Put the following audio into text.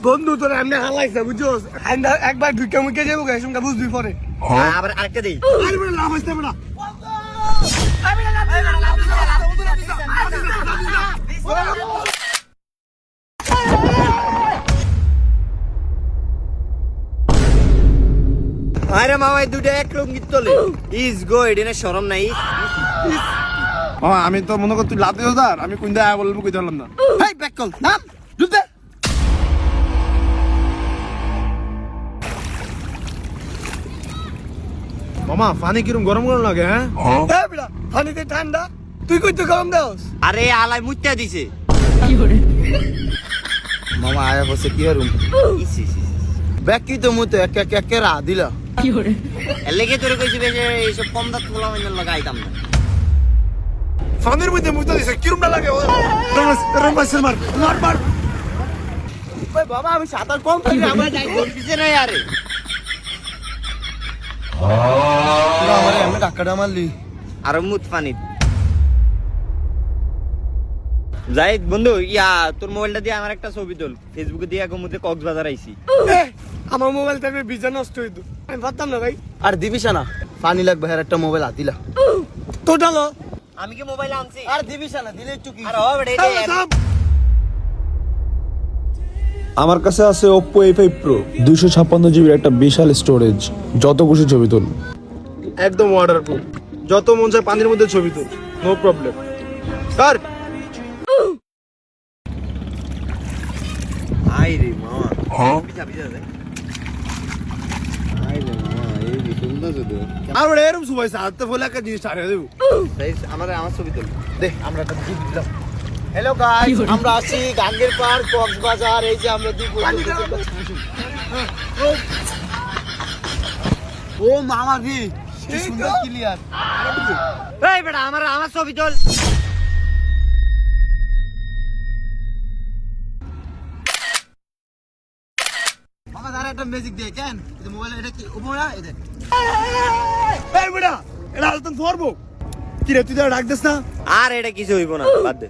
বন্ধু তোর এমনি হালাইছে বুঝছো একবার ঢুকে মুখে যাবো সঙ্গে বুঝবি পরে আবার আরেকটা দেই আরে বড় লাভ আসতে বড় আরে মামা এই দুটো এক লঙ্গিত তোলে ইজ গো এডিনে শরম নাই আমি তো মনে কর তুই লাভ দিও স্যার আমি কোন জায়গায় বলবো কই জানলাম না হেই ব্যাক কল নাম জুতে মামা পানি কিরম গরম গরম লাগে হ্যাঁ হ্যাঁ বেটা পানিতে ঠান্ডা তুই কই তো গরম দাওস আরে আলাই মুত্তা দিছে মামা আয়া বসে কি রুম ব্যাক কি তো মুতে এক এক এক রা দিলা এর লেগে তোরে কইছি যে এইসব কম দাঁত পোলা মাইনা লাগাইতাম না পানির মধ্যে মুতে দিছে কিরম না লাগে রমেশ মার মার মার ওই বাবা আমি সাঁতার কম পারি আমরা যাই বলতিছে না আরে আমারে আমি ধাক্কাটা মারলি আর মুত পানি যাই বন্ধু ইয়া তোর মোবাইলটা দিয়ে আমার একটা ছবি তোল ফেসবুকে দিয়ে মধ্যে কক্সবাজার আইছি আমার মোবাইল থেকে বিজা নষ্ট হইতো আমি পারতাম না ভাই আর দিবিস না পানি লাগবে আর একটা মোবাইল আদিলা তো ডালো আমি কি মোবাইল আনছি আর দিবিস না দিলে একটু কি আর হবে আমার কাছে আছে Oppo A5 Pro 256 জিবির একটা বিশাল স্টোরেজ যত খুশি ছবি তুল একদম ওয়াটারপ্রুফ যত মন চায় পানির মধ্যে ছবি তুল নো প্রবলেম স্যার আই রে মামা পিছা পিছা দে আই রে মামা এই কি সুন্দর শুধু আর ওরে এরকম সুবাইছে হাতে বলে একটা জিনিস ছাড়িয়ে দেবো আমার ছবি তোল দে আমরা একটা জিনিস দিলাম হ্যালো গাইস আমরা আছি গাঙ্গের পাড় কক্সবাজার এই যে আমরা দুই ও মামা কি সুন্দর ক্লিয়ার এই বেটা আমার ছবি তোল মামা দাঁড়া একটা ম্যাজিক দে কেন এই মোবাইল এটা কি ওমরা এই দেখ এই বেটা এটা আলতন ফরবো কি রে তুই তো ডাক দিস না আর এটা কিছু হইব না বাদ দে